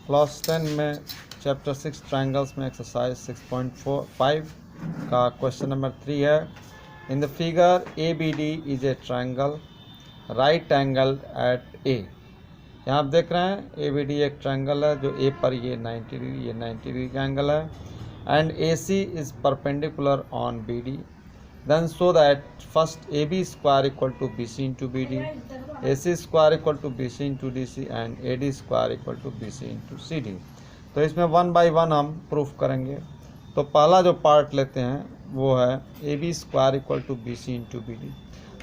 Class 10 में chapter 6 triangles में exercise 6.5 का क्वेश्चन नंबर 3 है। In the figure A B D is a triangle right angle at A. यहाँ आप देख रहे हैं ए बी डी एक ट्रायंगल है जो ए पर ये 90 डिग्री ये 90 डिग्री का एंगल है and A C is perpendicular on B D. Then show that first AB square equal to BC into BD, AC square equal to BC into DC and AD square equal to BC into CD। तो इसमें 1 by 1 हम proof करेंगे। तो पहला जो part लेते हैं वो है AB square equal to BC into BD।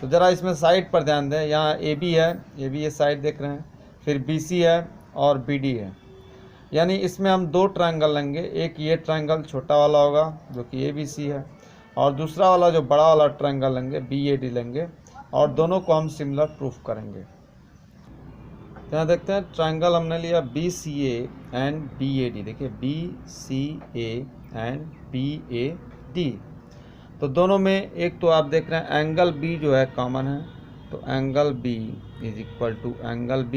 तो ज़रा इसमें साइड पर ध्यान दें, यहाँ AB है, AB ये साइड देख रहे हैं, फिर BC है और BD है। यानी इसमें हम दो ट्रायंगल लेंगे, एक ये ट्रायंगल छोटा वाला होगा जो कि ABC है और दूसरा वाला जो बड़ा वाला ट्रायंगल लेंगे BAD लेंगे और दोनों को हम सिमिलर प्रूफ करेंगे। यहाँ देखते हैं ट्रायंगल हमने लिया BCA एंड BAD। देखिए BCA एंड BAD, तो दोनों में एक तो आप देख रहे हैं एंगल B जो है कॉमन है, तो angle B is equal to angle B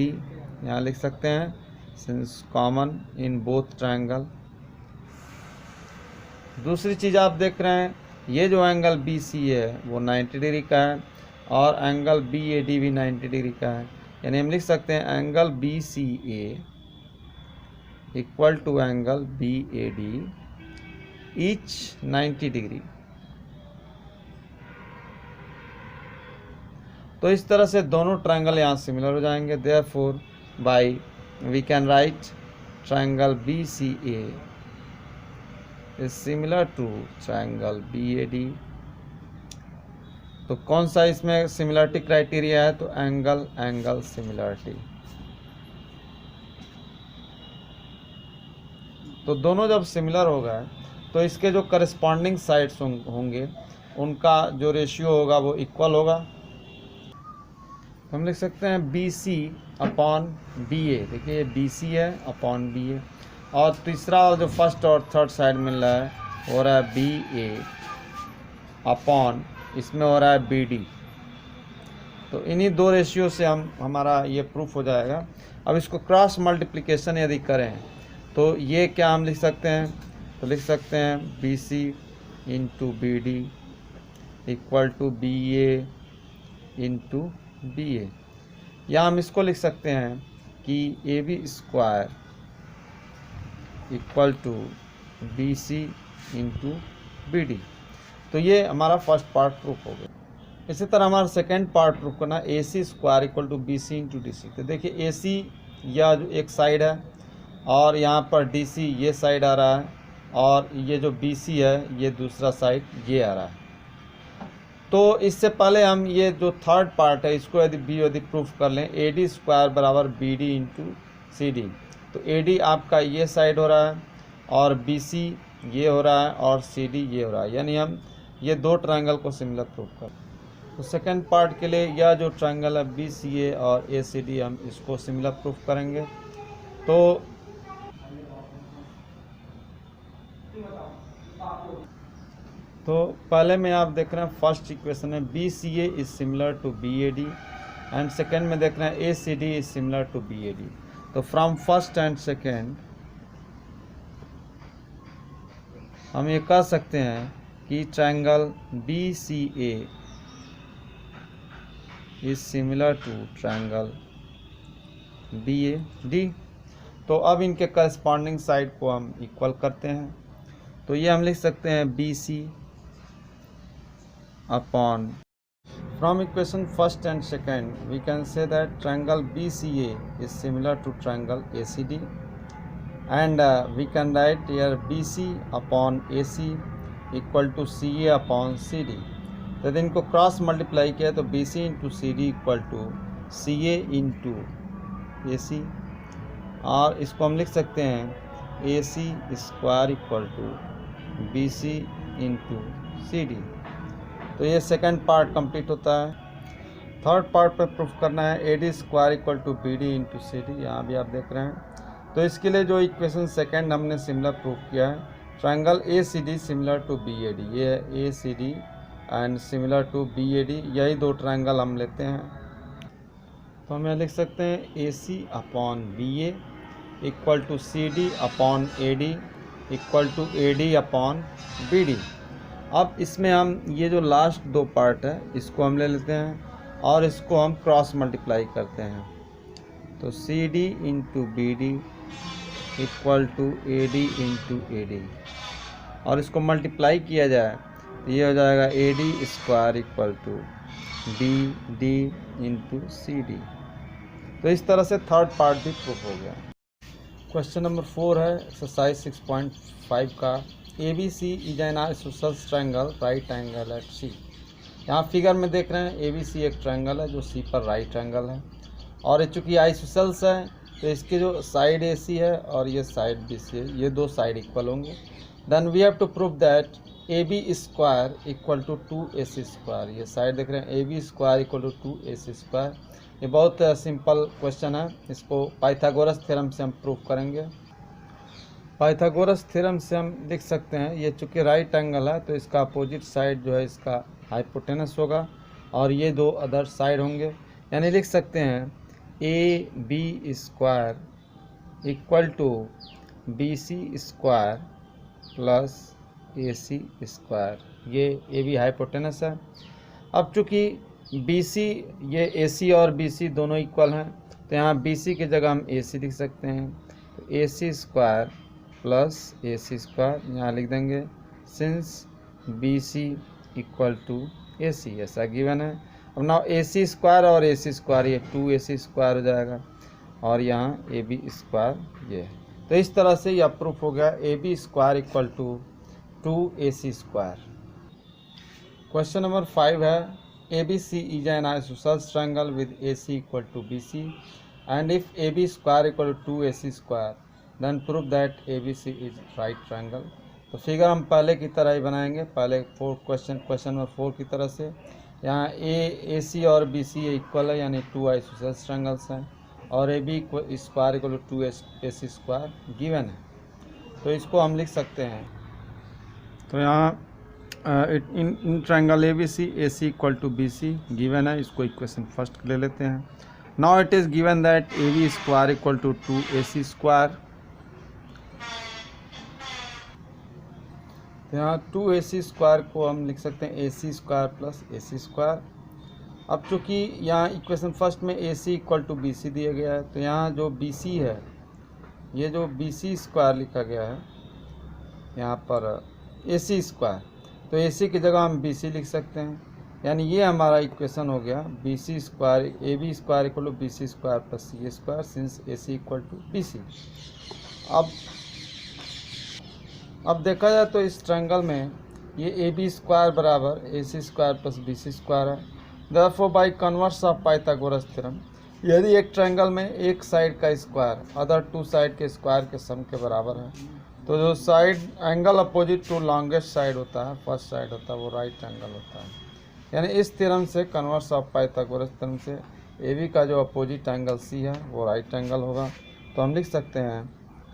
यहाँ लिख सकते हैं since common in both triangle. दूसरी चीज़ आप देख रहे हैं ये जो एंगल BC है वो 90 डिग्री का है और एंगल BAD भी 90 डिग्री का है। यानी हम लिख सकते हैं angle BCA equal to angle BAD each 90 डिग्री। तो इस तरह से दोनों ट्रायंगल यहाँ सिमिलर हो जाएंगे। Therefore by we can write triangle BCA is similar to triangle BAD। तो कौन सा इसमें सिमिलरिटी क्राइटेरिया है, तो एंगल सिमिलरिटी। तो दोनों जब सिमिलर हो गए तो इसके जो करस्पॉन्डिंग साइड्स होंगे उनका जो रेशियो होगा वो इक्वल होगा। हम लिख सकते हैं BC अपॉन BA। देखिए BC है अपॉन BA और तीसरा जो फर्स्ट और थर्ड साइड मिल रहा है हो रहा है BA अपॉन इसमें हो रहा है BD। तो इन्हीं दो रेशियो से हमारा ये प्रूफ हो जाएगा। अब इसको क्रॉस मल्टीप्लिकेशन यदि करें तो ये क्या हम लिख सकते हैं, तो लिख सकते हैं BC into BD equal to BA into BA। या हम इसको लिख सकते हैं कि AB square equal to BC into BD। तो ये हमारा फर्स्ट पार्ट प्रूफ हो गया। इसी तरह हमारा सेकेंड पार्ट प्रूफ करना AC square equal to BC into DC। तो देखिए AC यह जो एक साइड है और यहाँ पर DC ये साइड आ रहा है और ये जो BC है ये दूसरा साइड ये आ रहा है। तो इससे पहले हम ये जो थर्ड पार्ट है इसको यदि प्रूफ कर लें AD स्क्वायर बराबर BD इंटू CD। तो AD आपका ये साइड हो रहा है और BC ये हो रहा है और CD ये हो रहा है। यानी हम ये दो ट्रायंगल को सिमिलर प्रूफ कर। तो सेकंड पार्ट के लिए यह जो ट्रायंगल है BCA और ACD हम इसको सिमिलर प्रूफ करेंगे। तो पहले में आप देख रहे हैं फर्स्ट इक्वेशन है BCA is similar to BAD and second में देख रहे हैं ACD is similar to BAD। तो फ्रॉम फर्स्ट एंड सेकेंड हम ये कह सकते हैं कि triangle BCA is similar to triangle BAD। तो अब इनके करस्पॉन्डिंग साइड को हम इक्वल करते हैं। तो ये हम लिख सकते हैं BC upon from equation first and second we can say that triangle BCA is similar to triangle ACD and we can write here BC upon AC equal to CA upon CD। तो यदि इनको cross multiply किया तो BC into CD equal to CA into AC और इसको हम लिख सकते हैं AC square equal to BC into CD। तो ये सेकंड पार्ट कंप्लीट होता है। थर्ड पार्ट पे प्रूफ करना है AD square equal to BD into CD। यहाँ भी आप देख रहे हैं। तो इसके लिए जो इक्वेशन सेकंड हमने सिमिलर प्रूफ किया है triangle ACD similar to BAD। ये है ACD and similar to BAD, यही दो ट्रायंगल हम लेते हैं। तो हम यहाँ लिख सकते हैं AC upon BA equal to CD upon AD equal to AD upon BD। अब इसमें हम ये जो लास्ट दो पार्ट है इसको हम ले लेते हैं और इसको हम क्रॉस मल्टीप्लाई करते हैं। तो CD into BD equal to AD into AD, और इसको मल्टीप्लाई किया जाए तो ये हो जाएगा AD square equal to BD into CD। तो इस तरह से थर्ड पार्ट भी प्रूफ हो गया। क्वेश्चन नंबर 4 है एक्सरसाइज 6.5 का। ABC is an isosceles triangle right angle at C। यहाँ फिगर में देख रहे हैं ABC एक ट्रायंगल है जो C पर राइट एंगल है, और चूँकि आइसोसेलेस है तो इसके जो साइड AC है और ये साइड BC है, ये दो साइड इक्वल होंगे। Then we have to prove that AB square equal to 2AC square. ये साइड देख रहे हैं AB square equal to 2AC square. ये बहुत सिंपल क्वेश्चन है, इसको पाइथागोरस थ्योरम से हम प्रूव करेंगे। पाइथागोरस थ्योरम से हम लिख सकते हैं, ये चूँकि राइट एंगल है तो इसका अपोजिट साइड जो है इसका हाइपोटेनस होगा और ये दो अदर साइड होंगे, यानी लिख सकते हैं AB square equal to BC square plus AC square. ये AB हाइपोटेनस है। अब चूँकि BC ये AC और BC दोनों इक्वल हैं तो यहाँ BC की जगह हम AC लिख सकते हैं, तो AC square plus AC square यहाँ लिख देंगे, since BC equal to AC ऐसा गिवन है। अब ना AC स्क्वायर और AC स्क्वायर ये 2AC स्क्वायर हो जाएगा और यहाँ AB स्क्वायर ये है। तो इस तरह से यह प्रूफ हो गया AB square equal to 2AC square. Question number 5 है ABC is an isosceles triangle with AC equal to BC, and if AB square equal to 2AC square, then prove that ABC is right triangle। तो figure हम पहले की तरह ही बनाएंगे, पहले question number 4 की तरह से। यहाँ AC और BC इक्वल है यानी 2 आइसोसेलेस ट्रायंगल्स हैं, और AB square equal to 2AC square given है, तो इसको हम लिख सकते हैं। तो यहाँ in triangle ABC AC equal to BC given है, इसको इक्वेशन फर्स्ट ले लेते हैं। Now it is given that AB square equal to 2AC square. तो यहाँ 2AC स्क्वायर को हम लिख सकते हैं AC square plus AC square. अब चूँकि यहाँ इक्वेशन फर्स्ट में AC इक्वल टू BC दिया गया है, तो यहाँ जो BC है ये जो BC स्क्वायर लिखा गया है यहाँ पर AC स्क्वायर, तो AC की जगह हम BC लिख सकते हैं, यानी ये हमारा इक्वेशन हो गया BC square AB square equal to BC square plus CA square since AC equal to BC। अब देखा जाए तो इस ट्रायंगल में ये AB स्क्वायर बराबर AC square plus BC square है। Therefore by converse of Pythagoras theorem, यदि एक ट्रायंगल में एक साइड का स्क्वायर अदर टू साइड के स्क्वायर के सम के बराबर है, तो जो side angle opposite to longest side होता है, फर्स्ट साइड होता है, वो राइट एंगल होता है। यानी इस थ्योरम से, कन्वर्स ऑफ पाइथागोरस थ्योरम से, AB का जो अपोजिट एंगल C है वो राइट एंगल होगा। तो हम लिख सकते हैं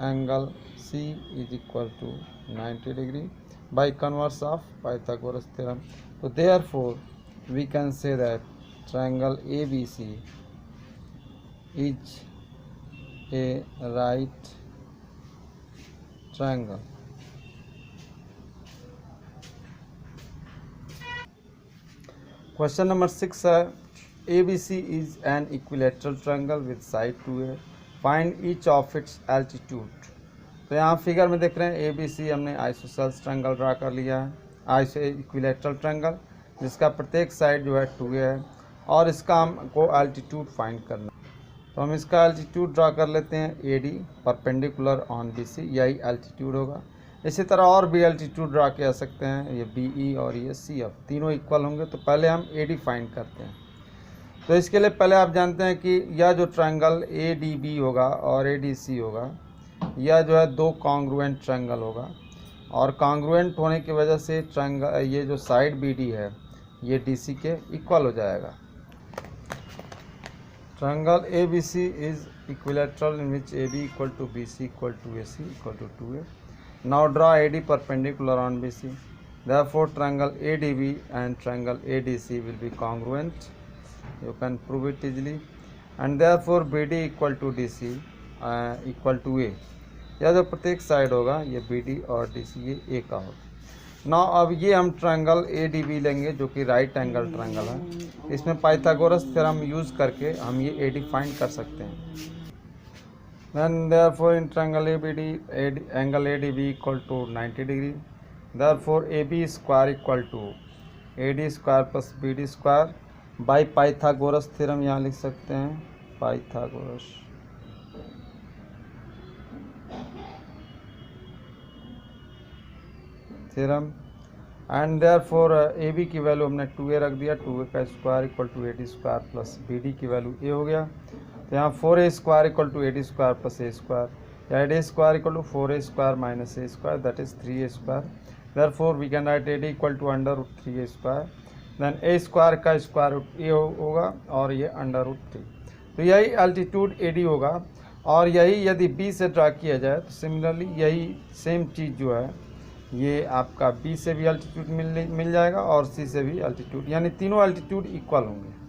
angle C is equal to 90 degree by converse of Pythagoras theorem. तो therefore we can say that triangle ABC is a right triangle। Question number 6 है ABC is an equilateral triangle with side 2A, find each of its altitude। तो यहाँ figure में देख रहे हैं ABC हमने isosceles triangle draw कर लिया है, इक्विलेटरल ट्रायंगल जिसका प्रत्येक साइड जो है 2A है, और इसका हमको एल्टीट्यूड फाइंड करना। तो हम इसका एल्टीट्यूड ड्रा कर लेते हैं AD परपेंडिकुलर ऑन BC, यही एल्टीट्यूड होगा। इसी तरह और भी एल्टीट्यूड ड्रा किया सकते हैं, ये BE और ये CF तीनों इक्वल होंगे। तो पहले हम AD फाइंड करते हैं। तो इसके लिए पहले आप जानते हैं कि यह जो ट्रायंगल ADB होगा और ADC होगा, यह जो है दो कॉन्ग्रुएंट ट्रायंगल होगा, और कॉन्ग्रुएंट होने की वजह से ट्रायंगल ये जो साइड BD है ये DC के इक्वल हो जाएगा। Triangle ABC is equilateral in which AB equal to BC equal to AC equal to 2A. Now draw AD perpendicular on BC. Therefore, triangle ADB and triangle ADC will be congruent. You can prove it easily. And therefore, BD equal to DC equal to a, या जो प्रत्येक side होगा ये B D और D C ये a का होगा। ना अब ये हम ट्रायंगल ए डी बी लेंगे जो कि राइट एंगल ट्रायंगल है। इसमें पाइथागोरस थ्योरम यूज़ करके हम ये ए डी फाइंड कर सकते हैं। Then therefore in triangle ABD, angle ADB equal to 90 degree. Therefore AB square equal to AD square plus BD square by Pythagoras theorem यहाँ लिख सकते हैं, Pythagoras theorem। And therefore AB की value हमने 2A रख दिया, 2A का square equal to AD square plus BD की वैल्यू A हो गया। तो यहाँ 4A square equal to AD square plus A square, या AD square equal to 4A square minus A square, that is 3A square. Therefore we can write AD equal to under root 3A square, then A square का square root A होगा और ये under root 3। तो यही altitude AD होगा, और यही यदि B से ड्रा किया जाए तो सिमिलरली यही सेम चीज़ जो है ये आपका B से भी अल्टीट्यूड मिल जाएगा और C से भी अल्टीट्यूड, यानी तीनों अल्टीट्यूड इक्वल होंगे।